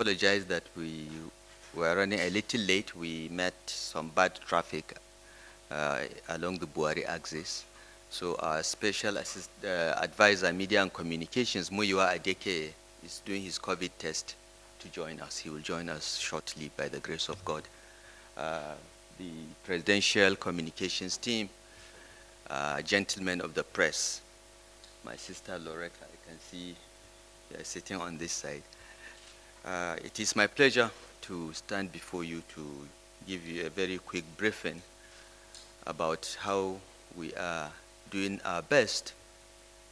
apologize that we were running a little late. We met some bad traffic along the Buhari axis. So our special advisor, media and communications, Muyiwa Adeke, is doing his COVID test to join us. He will join us shortly by the grace of God. The presidential communications team, gentlemen of the press, my sister Loretta, I can see sitting on this side. It is my pleasure to stand before you to give you a very quick briefing about how we are doing our best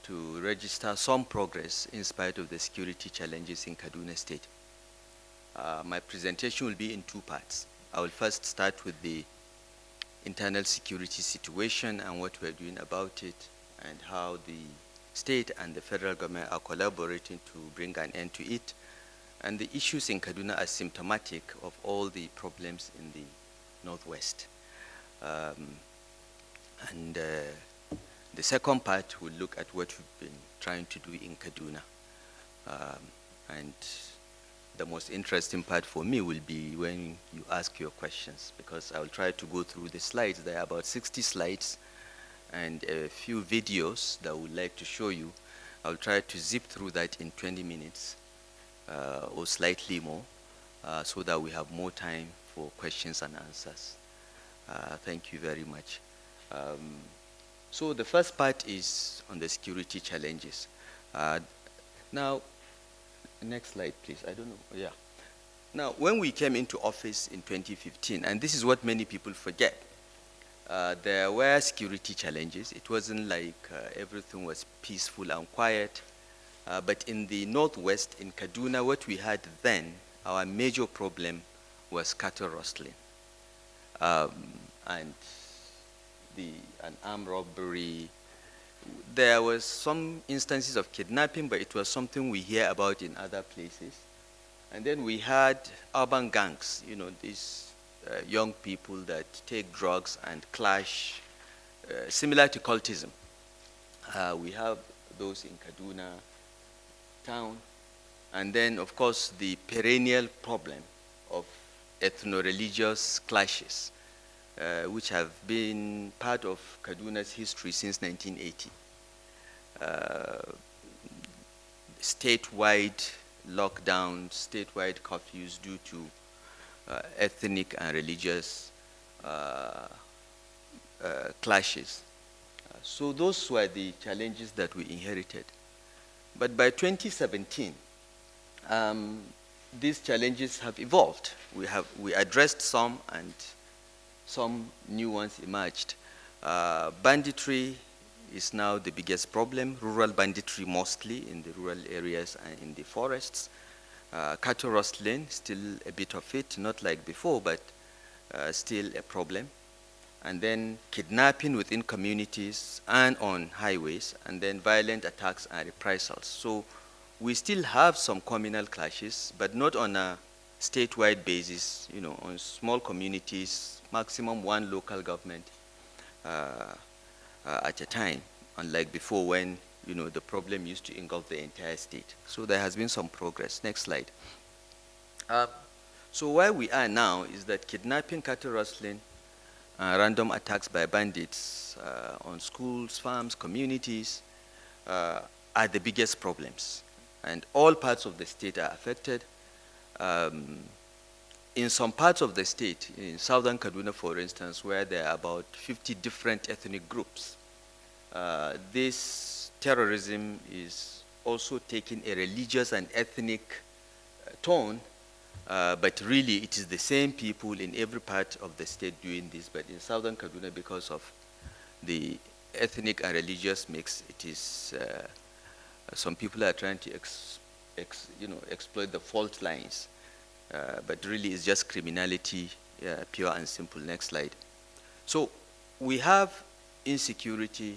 to register some progress in spite of the security challenges in Kaduna State. My presentation will be in two parts. I will first start with the internal security situation and what we're doing about it, and how the state and the federal government are collaborating to bring an end to it. And the issues in Kaduna are symptomatic of all the problems in the Northwest. The second part will look at what we've been trying to do in Kaduna. And the most interesting part for me will be when you ask your questions, because I will try to go through the slides. There are about 60 slides and a few videos that I would like to show you. I'll try to zip through that in 20 minutes or slightly more, so that we have more time for questions and answers. Thank you very much. So the first part is on the security challenges. Now, next slide, please. I don't know. Yeah. Now, when we came into office in 2015, and this is what many people forget, there were security challenges. It wasn't like everything was peaceful and quiet. But in the Northwest, in Kaduna, what we had then, our major problem was cattle rustling. And an armed robbery. There was some instances of kidnapping, but it was something we hear about in other places. And then we had urban gangs, you know, these young people that take drugs and clash, similar to cultism. We have those in Kaduna town. And then, of course, the perennial problem of ethno-religious clashes, which have been part of Kaduna's history since 1980. Statewide lockdowns, statewide curfews due to ethnic and religious clashes. So those were the challenges that we inherited. But by 2017, these challenges have evolved. We addressed some, and some new ones emerged. Banditry is now the biggest problem, rural banditry mostly in the rural areas and in the forests. Cattle rustling, still a bit of it, not like before, but still a problem. And then kidnapping within communities and on highways, and then violent attacks and reprisals. So we still have some communal clashes, but not on a statewide basis, you know, on small communities, maximum one local government at a time, unlike before when, you know, the problem used to engulf the entire state. So there has been some progress. Next slide. So where we are now is that kidnapping, cattle rustling, random attacks by bandits on schools, farms, communities are the biggest problems. And all parts of the state are affected. In some parts of the state, in southern Kaduna, for instance, where there are about 50 different ethnic groups, this terrorism is also taking a religious and ethnic tone, but really it is the same people in every part of the state doing this. But in southern Kaduna, because of the ethnic and religious mix, it is some people are trying to exploit the fault lines. But really it's just criminality, pure and simple. Next slide. So we have insecurity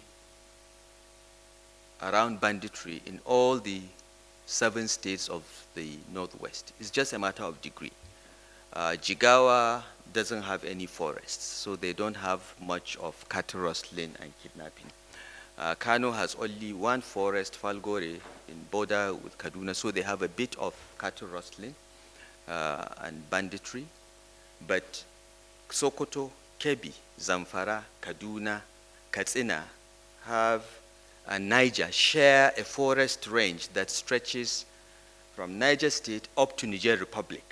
around banditry in all the 7 states of the Northwest. It's just a matter of degree. Jigawa doesn't have any forests, so they don't have much of cattle rustling and kidnapping. Kano has only one forest, Falgore, in border with Kaduna, so they have a bit of cattle rustling. and banditry, but Sokoto, Kebbi, Zamfara, Kaduna, Katsina and Niger share a forest range that stretches from Niger State up to Niger Republic.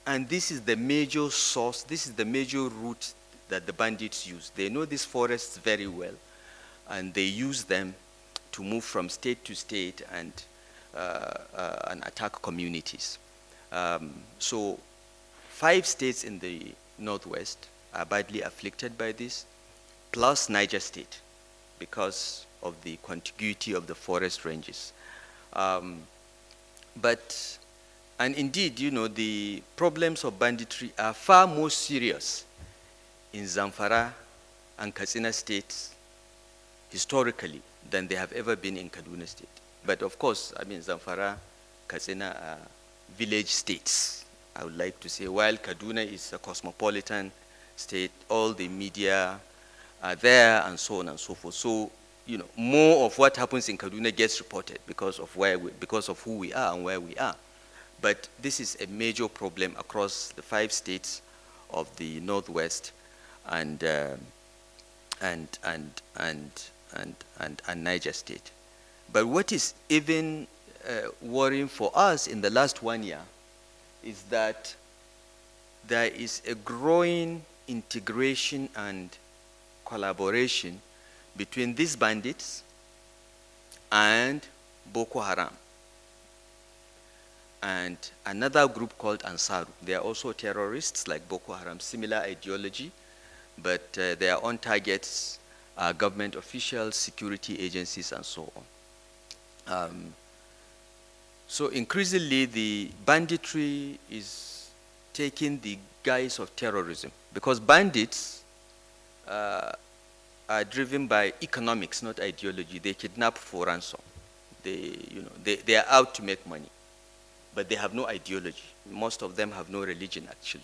And this is the major source, this is the major route that the bandits use. They know these forests very well, and they use them to move from state to state and attack communities. So 5 states in the Northwest are badly afflicted by this, plus Niger State, because of the contiguity of the forest ranges. And indeed, you know, the problems of banditry are far more serious in Zamfara and Katsina states historically than they have ever been in Kaduna State. But of course, I mean, Zamfara, Katsina are village states, I would like to say, while Kaduna is a cosmopolitan state, all the media are there and so on and so forth. So, you know, more of what happens in Kaduna gets reported because of who we are and where we are. But this is a major problem across the 5 states of the Northwest and Niger State. But what is even worrying for us in the last 1 year is that there is a growing integration and collaboration between these bandits and Boko Haram and another group called Ansaru. They are also terrorists like Boko Haram, similar ideology, but their own targets are government officials, security agencies, and so on. So increasingly, the banditry is taking the guise of terrorism because bandits are driven by economics, not ideology. They kidnap for ransom. They are out to make money, but they have no ideology. Most of them have no religion, actually.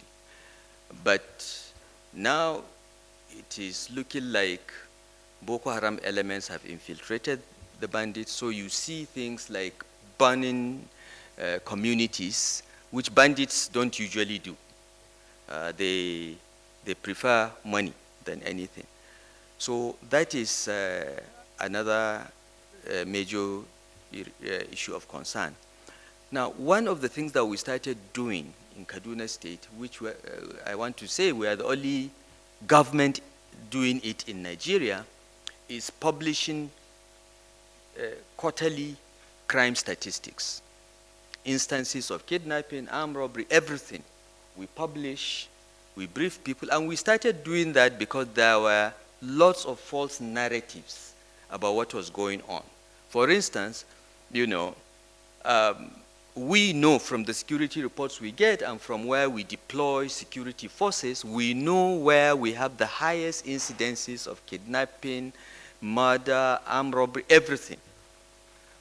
But now it is looking like Boko Haram elements have infiltrated the bandits, so you see things like burning communities, which bandits don't usually do. They prefer money than anything. So that is another major issue of concern. Now, one of the things that we started doing in Kaduna State, which I want to say we are the only government doing it in Nigeria, is publishing quarterly crime statistics, instances of kidnapping, armed robbery, everything. We publish, we brief people, and we started doing that because there were lots of false narratives about what was going on. For instance, you know, we know from the security reports we get and from where we deploy security forces, we know where we have the highest incidences of kidnapping, murder, armed robbery, everything.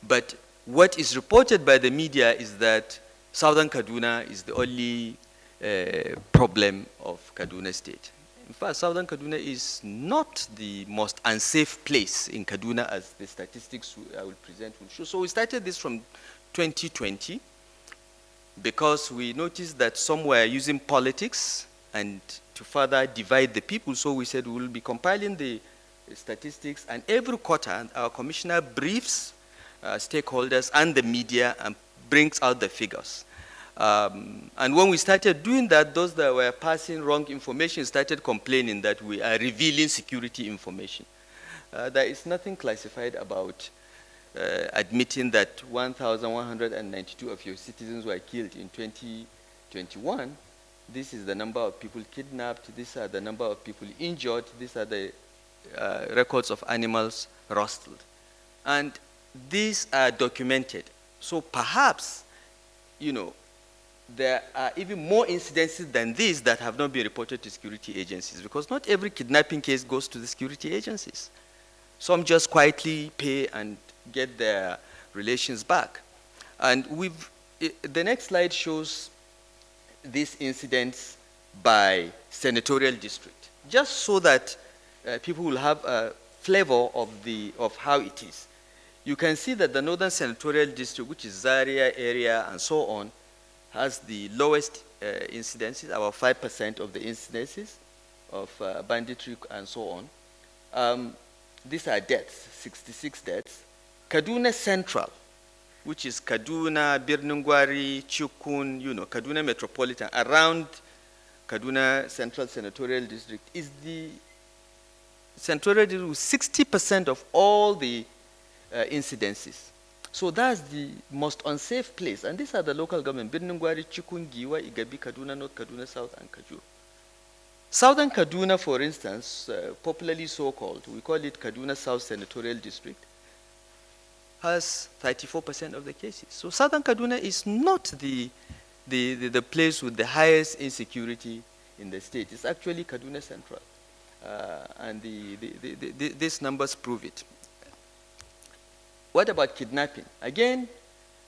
But what is reported by the media is that Southern Kaduna is the only problem of Kaduna State. In fact, Southern Kaduna is not the most unsafe place in Kaduna, as the statistics I will present will show. So we started this from 2020 because we noticed that some were using politics and to further divide the people. So we said we will be compiling the statistics, and every quarter our commissioner briefs stakeholders and the media and brings out the figures. And when we started doing that, those that were passing wrong information started complaining that we are revealing security information. There is nothing classified about admitting that 1,192 of your citizens were killed in 2021. This is the number of people kidnapped. These are the number of people injured. These are the records of animals rustled. And these are documented. So perhaps, you know, there are even more incidences than these that have not been reported to security agencies, because not every kidnapping case goes to the security agencies. Some just quietly pay and get their relations back. And the next slide shows these incidents by senatorial district, just so that people will have a flavor of how it is. You can see that the Northern Senatorial District, which is Zaria area and so on, has the lowest incidences, about 5% of the incidences of banditry and so on. These are deaths, 66 deaths. Kaduna Central, which is Kaduna, Birnungwari, Chukun, Kaduna Metropolitan, around Kaduna Central Senatorial District, is the senatorial district with 60% of all the incidences. So that's the most unsafe place. And these are the local government: Birnungwari, Chukun, Giwa, Igabi, Kaduna North, Kaduna South, and Kajur. Southern Kaduna, for instance, popularly so-called, we call it Kaduna South Senatorial District, has 34% of the cases. So Southern Kaduna is not the place with the highest insecurity in the state. It's actually Kaduna Central. And these numbers prove it. What about kidnapping? Again,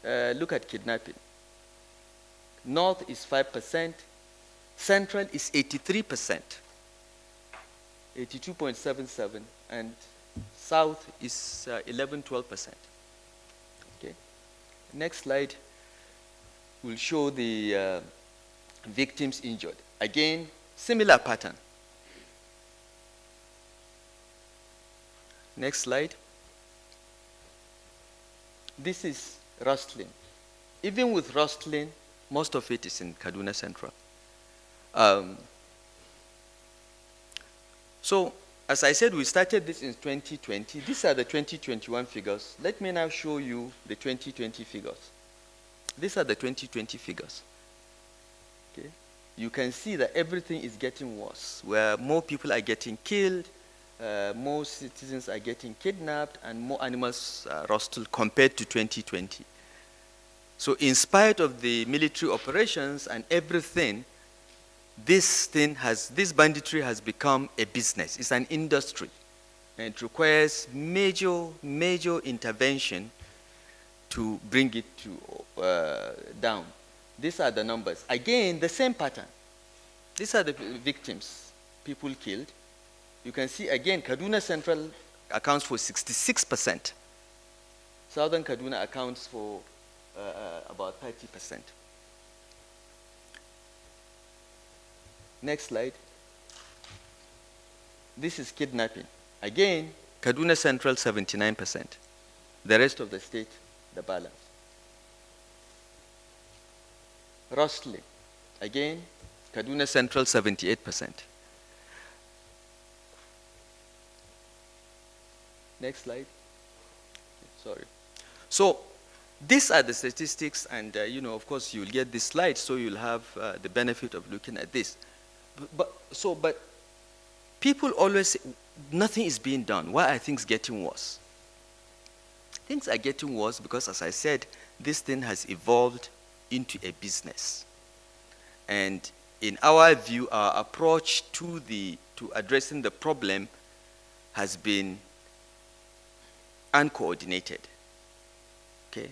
look at kidnapping. North is 5%. Central is 83%, 82.77, and South is 11-12%. Okay. Next slide will show the victims injured. Again, similar pattern. Next slide. This is rustling. Even with rustling, most of it is in Kaduna Central. So, as I said, we started this in 2020. These are the 2021 figures. Let me now show you the 2020 figures. These are the 2020 figures. Okay. You can see that everything is getting worse, where more people are getting killed, more citizens are getting kidnapped, and more animals are rustled compared to 2020. So in spite of the military operations and everything, this banditry has become a business. It's an industry, and it requires major intervention to bring it to down. These are the numbers. Again, the same pattern. These are the victims, people killed. You can see again, Kaduna Central accounts for 66%. Southern Kaduna accounts for about 30%. Next slide. This is kidnapping. Again, Kaduna Central 79%. The rest of the state, the balance. Rustling. Again, Kaduna Central 78%. Next slide. Sorry. So these are the statistics, and of course, you'll get this slide, so you'll have the benefit of looking at this. But people always say, nothing is being done. Why are things getting worse? Things are getting worse because, as I said, this thing has evolved into a business. And in our view, our approach to addressing the problem has been uncoordinated. Okay?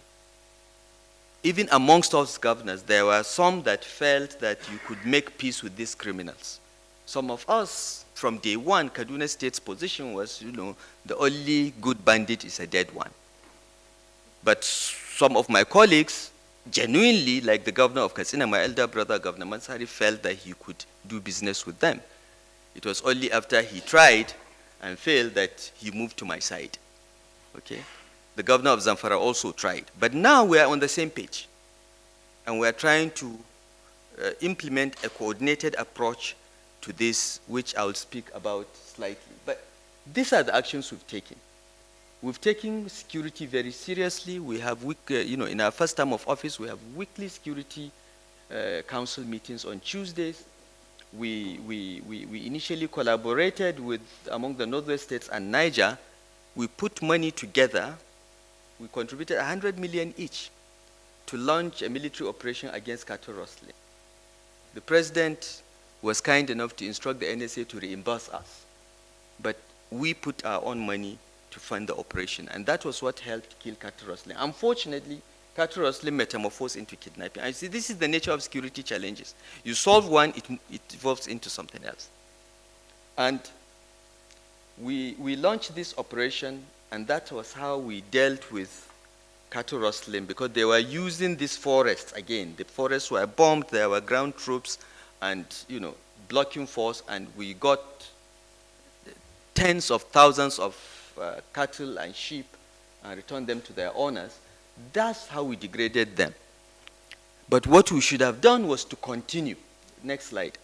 Even amongst us governors, there were some that felt that you could make peace with these criminals. Some of us, from day one, Kaduna State's position was, the only good bandit is a dead one. But some of my colleagues, genuinely, like the governor of Katsina, my elder brother, Governor Mansari, felt that he could do business with them. It was only after he tried and failed that he moved to my side. Okay? The governor of Zamfara also tried. But now we are on the same page. And we are trying to implement a coordinated approach to this, which I will speak about slightly. But these are the actions we've taken. We've taken security very seriously. We have, in our first term of office, we have weekly security council meetings on Tuesdays. We initially collaborated among the Northwest states and Niger. We put money together. We contributed 100 million each to launch a military operation against cattle rustling. The president was kind enough to instruct the NSA to reimburse us. But we put our own money to fund the operation, and that was what helped kill cattle rustling. Unfortunately, cattle rustling metamorphosed into kidnapping. I see this is the nature of security challenges. You solve one, it evolves into something else. And we launched this operation, and that was how we dealt with cattle rustling, because they were using these forests again. The forests were bombed, there were ground troops and, blocking force, and we got tens of thousands of cattle and sheep and returned them to their owners. That's how we degraded them. But what we should have done was to continue. Next slide.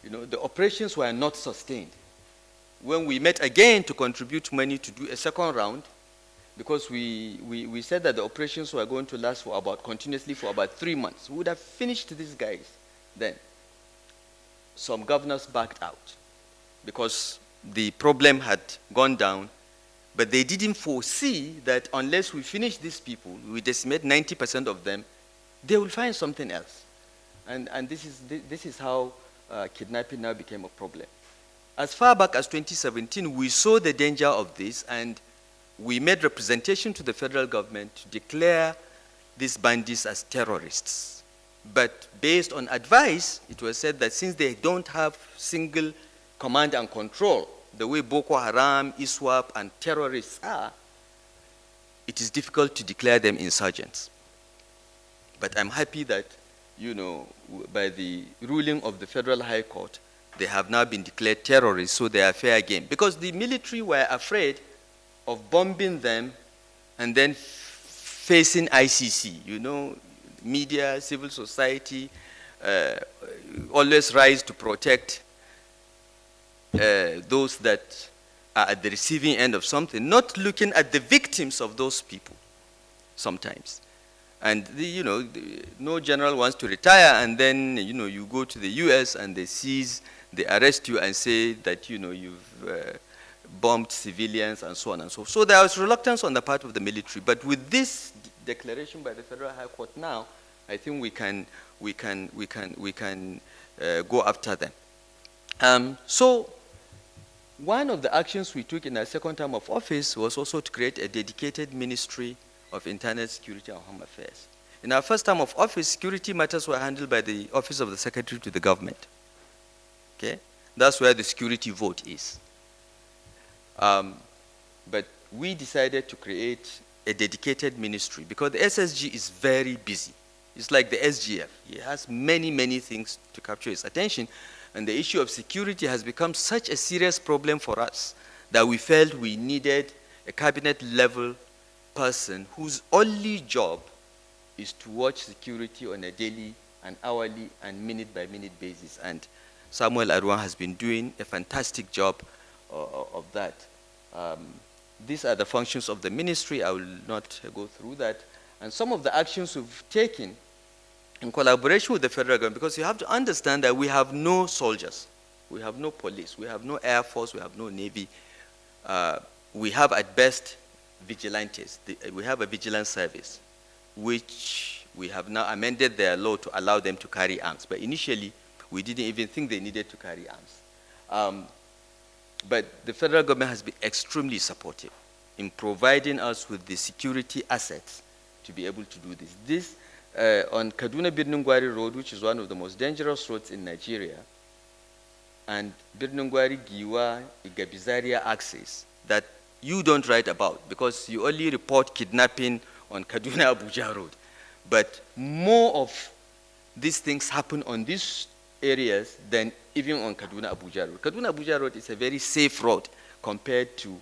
The operations were not sustained. When we met again to contribute money to do a second round, because we said that the operations were going to last continuously for about 3 months. We would have finished these guys then. Some governors backed out because the problem had gone down, but they didn't foresee that unless we finish these people, we decimate 90% of them, they will find something else. And this is how kidnapping now became a problem. As far back as 2017, we saw the danger of this, and we made representation to the federal government to declare these bandits as terrorists. But based on advice, it was said that since they don't have single command and control, the way Boko Haram, ISWAP, and terrorists are, it is difficult to declare them insurgents. But I'm happy that, by the ruling of the Federal High Court, they have now been declared terrorists, so they are fair game. Because the military were afraid of bombing them and then facing ICC. Media, civil society always rise to protect those that are at the receiving end of something, not looking at the victims of those people sometimes. And no general wants to retire, and then you go to the US and they arrest you and say that you've bombed civilians and so on and so forth. So there was reluctance on the part of the military, but with this declaration by the Federal High Court now, I think we can go after them. So one of the actions we took in our second term of office was also to create a dedicated Ministry of Internal Security and Home Affairs. In our first term of office, security matters were handled by the Office of the Secretary to the Government. Okay? That's where the security vote is. But we decided to create a dedicated ministry because the SSG is very busy. It's like the SGF. It has many, many things to capture its attention, and the issue of security has become such a serious problem for us that we felt we needed a cabinet-level person whose only job is to watch security on a daily and hourly and minute-by-minute basis. And Samuel Arwan has been doing a fantastic job of that. These are the functions of the ministry. I will not go through that. And some of the actions we've taken in collaboration with the federal government, because you have to understand that we have no soldiers, we have no police, we have no air force, we have no navy. We have at best vigilantes. We have a vigilance service, which we have now amended their law to allow them to carry arms. But initially, we didn't even think they needed to carry arms. But the federal government has been extremely supportive in providing us with the security assets to be able to do this. This, on Kaduna-Birnin-Gwari Road, which is one of the most dangerous roads in Nigeria, and Birnin-Gwari-Giwa-Igabizaria axis that you don't write about because you only report kidnapping on Kaduna-Abuja Road. But more of these things happen on these areas than even on Kaduna-Abuja Road. Kaduna-Abuja Road is a very safe road compared to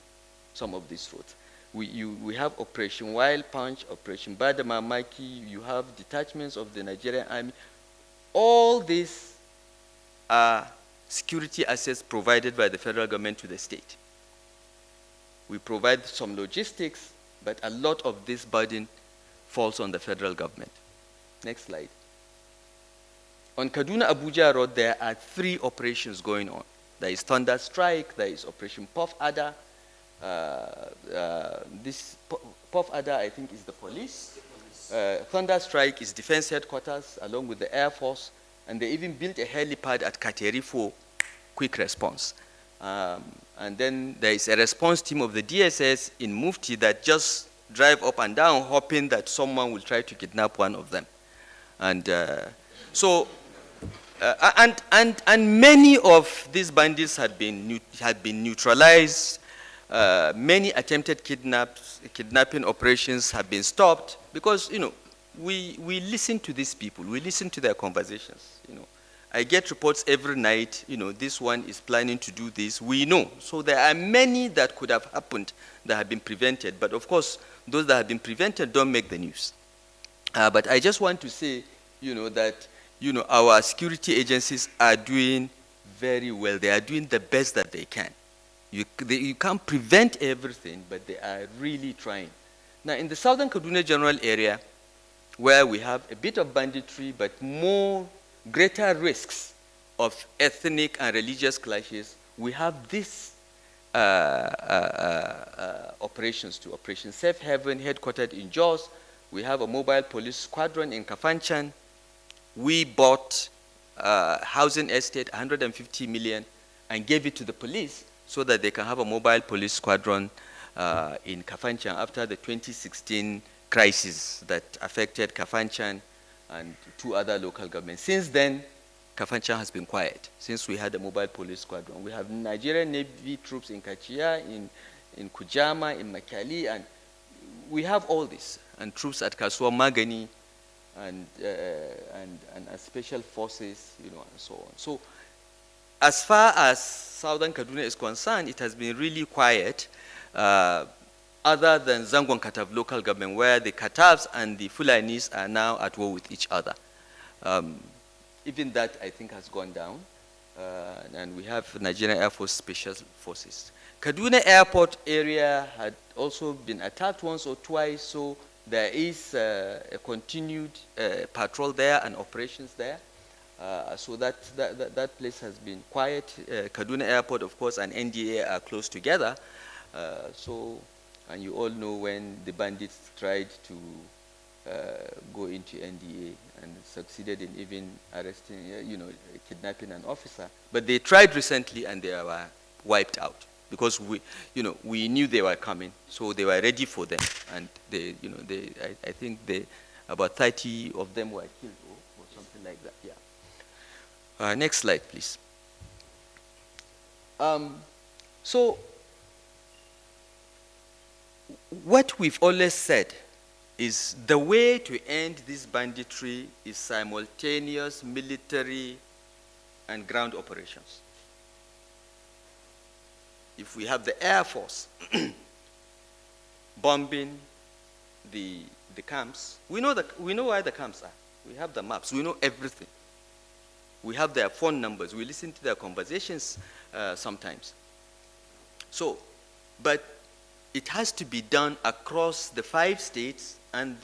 some of these roads. We have Operation Wild Punch, Operation Badamamaki, you have detachments of the Nigerian Army. All these are security assets provided by the federal government to the state. We provide some logistics, but a lot of this burden falls on the federal government. Next slide. On Kaduna-Abuja Road, there are 3 operations going on. There is Thunder Strike, there is Operation Puff Adder. This Puff Adder, I think, is the police. Thunder Strike is Defense Headquarters along with the Air Force, and they even built a helipad at Kateri for quick response. And then there is a response team of the DSS in Mufti that just drive up and down, hoping that someone will try to kidnap one of them. And and many of these bandits had been neutralized many attempted kidnapping operations have been stopped because, we listen to these people, we listen to their conversations, I get reports every night, this one is planning to do this, we know. So there are many that could have happened that have been prevented, but of course, those that have been prevented don't make the news. But I just want to say, that, our security agencies are doing very well. They are doing the best that they can. You can't prevent everything, but they are really trying. Now, in the southern Kaduna General area, where we have a bit of banditry, but greater risks of ethnic and religious clashes, we have these operations too. Operation Safe Haven, headquartered in Jos. We have a mobile police squadron in Kafanchan. We bought housing estate, 150 million, and gave it to the police so that they can have a mobile police squadron in Kafanchan after the 2016 crisis that affected Kafanchan and 2 other local governments. Since then, Kafanchan has been quiet, since we had a mobile police squadron. We have Nigerian Navy troops in Kachia, in Kujama, in Makali, and we have all this, and troops at Kasua Magani, and special forces, and so on. So as far as southern Kaduna is concerned, it has been really quiet, other than Zangwan Katav local government, where the Katavs and the Fulanis are now at war with each other. Even that, I think, has gone down. And we have Nigerian Air Force Special Forces. Kaduna Airport area had also been attacked once or twice, so there is a continued patrol there and operations there. So that place has been quiet. Kaduna Airport, of course, and NDA are close together. And you all know when the bandits tried to go into NDA and succeeded in even arresting, kidnapping an officer. But they tried recently and they were wiped out because we knew they were coming, so they were ready for them. And I think about 30 of them were killed or something like that. Yeah. Next slide, please. So what we've always said is the way to end this banditry is simultaneous military and ground operations. If we have the Air Force bombing the camps, we know where the camps are. We have the maps. We know everything. We have their phone numbers. We listen to their conversations sometimes. So, but it has to be done across the 5 states and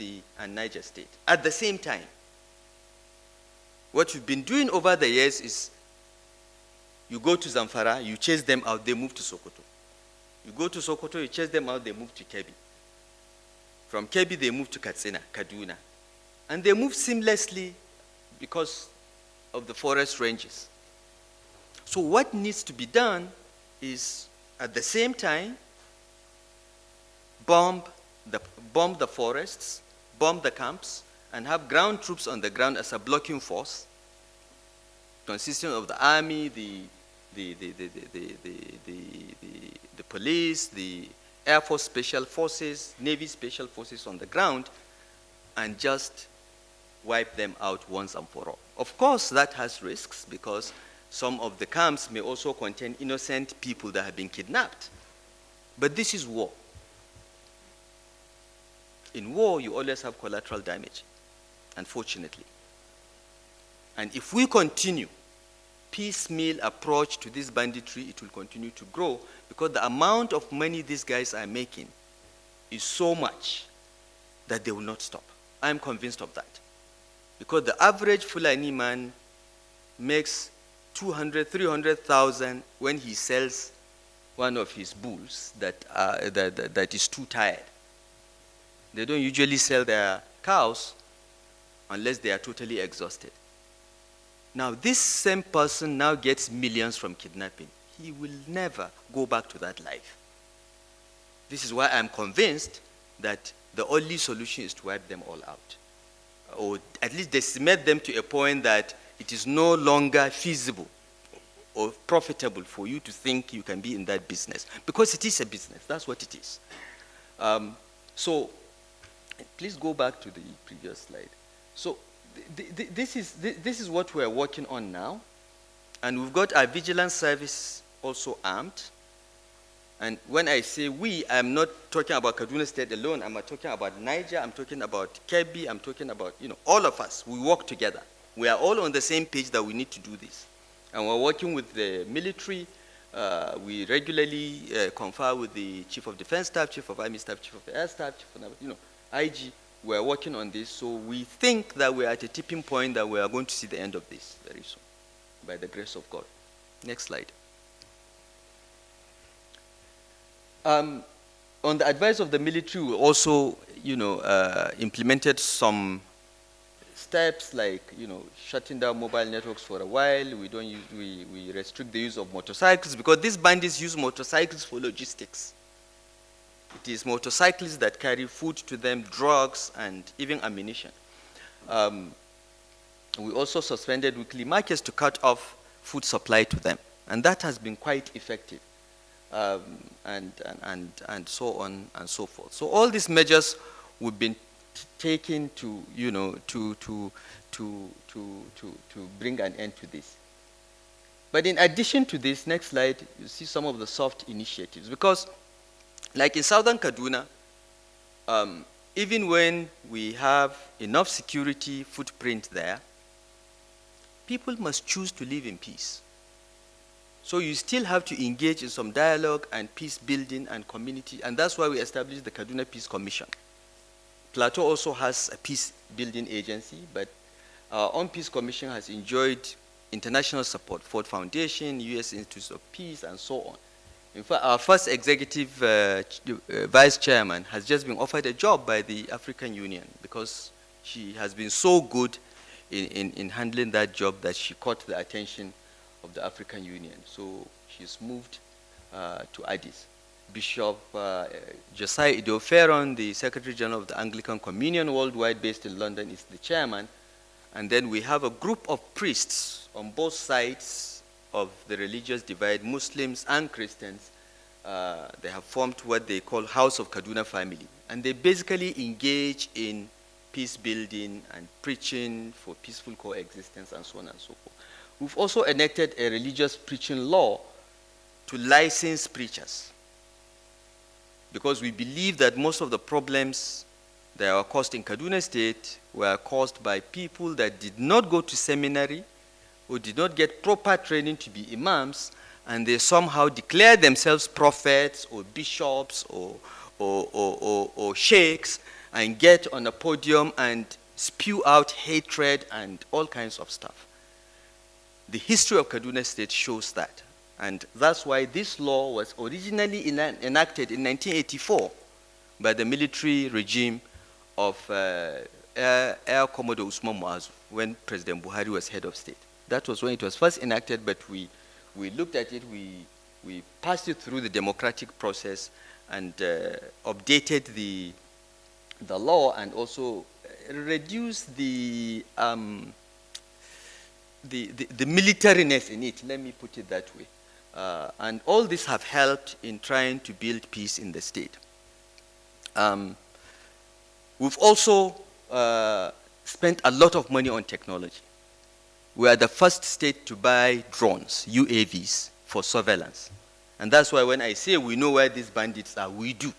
Niger State at the same time. What we've been doing over the years is you go to Zamfara, you chase them out, they move to Sokoto. You go to Sokoto, you chase them out, they move to Kebbi. From Kebbi, they move to Katsina, Kaduna. And they move seamlessly because of the forest ranges. So what needs to be done is, at the same time, bomb the forests, bomb the camps, and have ground troops on the ground as a blocking force, consisting of the army, the police, the Air Force Special Forces, Navy Special Forces on the ground, and just wipe them out once and for all. Of course, that has risks because some of the camps may also contain innocent people that have been kidnapped. But this is war. In war, you always have collateral damage, unfortunately. And if we continue piecemeal approach to this banditry, it will continue to grow because the amount of money these guys are making is so much that they will not stop. I'm convinced of that. Because the average Fulani man makes 200, 300,000 when he sells one of his bulls that is too tired. They don't usually sell their cows unless they are totally exhausted. Now, this same person now gets millions from kidnapping. He will never go back to that life. This is why I'm convinced that the only solution is to wipe them all out, or at least decimate them to a point that it is no longer feasible or profitable for you to think you can be in that business, because it is a business. That's what it is. So please go back to the previous slide. So this is what we're working on now, and we've got our vigilance service also armed. And when I say we, I'm not talking about Kaduna State alone. I'm talking about Niger. I'm talking about Kebbi. I'm talking about, all of us. We work together. We are all on the same page that we need to do this. And we're working with the military. We regularly confer with the Chief of Defense Staff, Chief of Army Staff, Chief of Air Staff, Chief of, IG. We're working on this. So we think that we're at a tipping point that we are going to see the end of this very soon, by the grace of God. Next slide. On the advice of the military, we also, implemented some steps like, shutting down mobile networks for a while. We restrict the use of motorcycles, because these bandits use motorcycles for logistics. It is motorcyclists that carry food to them, drugs, and even ammunition. We also suspended weekly markets to cut off food supply to them, and that has been quite effective. And so on and so forth. So all these measures we've been taking to, to bring an end to this. But in addition to this, next slide, you see some of the soft initiatives. Because, like in southern Kaduna, even when we have enough security footprint there, people must choose to live in peace. So you still have to engage in some dialogue and peace building and community, and that's why we established the Kaduna Peace Commission. Plateau also has a peace building agency, but our own Peace Commission has enjoyed international support, Ford Foundation, U.S. Institutes of Peace, and so on. In fact, our first executive vice chairman has just been offered a job by the African Union, because she has been so good in handling that job that she caught the attention of the African Union. So she's moved to Addis. Bishop Josiah Ido-Ferron, the Secretary General of the Anglican Communion Worldwide, based in London, is the chairman. And then we have a group of priests on both sides of the religious divide, Muslims and Christians. They have formed what they call House of Kaduna Family. And they basically engage in peace building and preaching for peaceful coexistence and so on and so forth. We've also enacted a religious preaching law to license preachers, because we believe that most of the problems that were caused in Kaduna State were caused by people that did not go to seminary or did not get proper training to be imams, and they somehow declare themselves prophets or bishops or sheikhs and get on a podium and spew out hatred and all kinds of stuff. The history of Kaduna State shows that. And that's why this law was originally enacted in 1984 by the military regime of Air Commodore Usman Muazu, when President Buhari was head of state. That was when it was first enacted, but we looked at it, we passed it through the democratic process and updated the law, and also reduced the militariness in it, let me put it that way. And all this have helped in trying to build peace in the state. We've also spent a lot of money on technology. We are the first state to buy drones, UAVs, for surveillance. And that's why when I say we know where these bandits are, we do.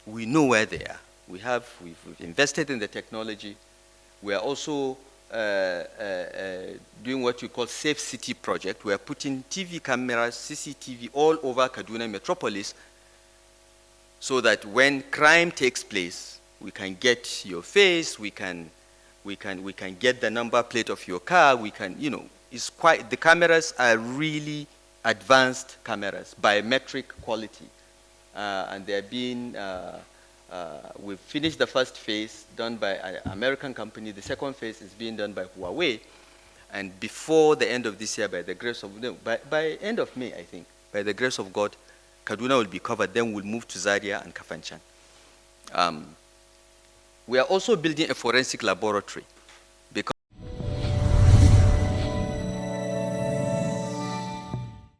We know where they are. We've invested in the technology. We are also doing what we call Safe City project. We are putting TV cameras, CCTV all over Kaduna metropolis, so that when crime takes place, we can get your face, we can get the number plate of your car, it's quite, the cameras are really advanced cameras, biometric quality. And they're being, we've finished the first phase done by an American company. The second phase is being done by Huawei. And before the end of this year, by the grace of, no, by end of May, I think, by the grace of God, Kaduna will be covered. Then we'll move to Zaria and Kafanchan. We are also building a forensic laboratory.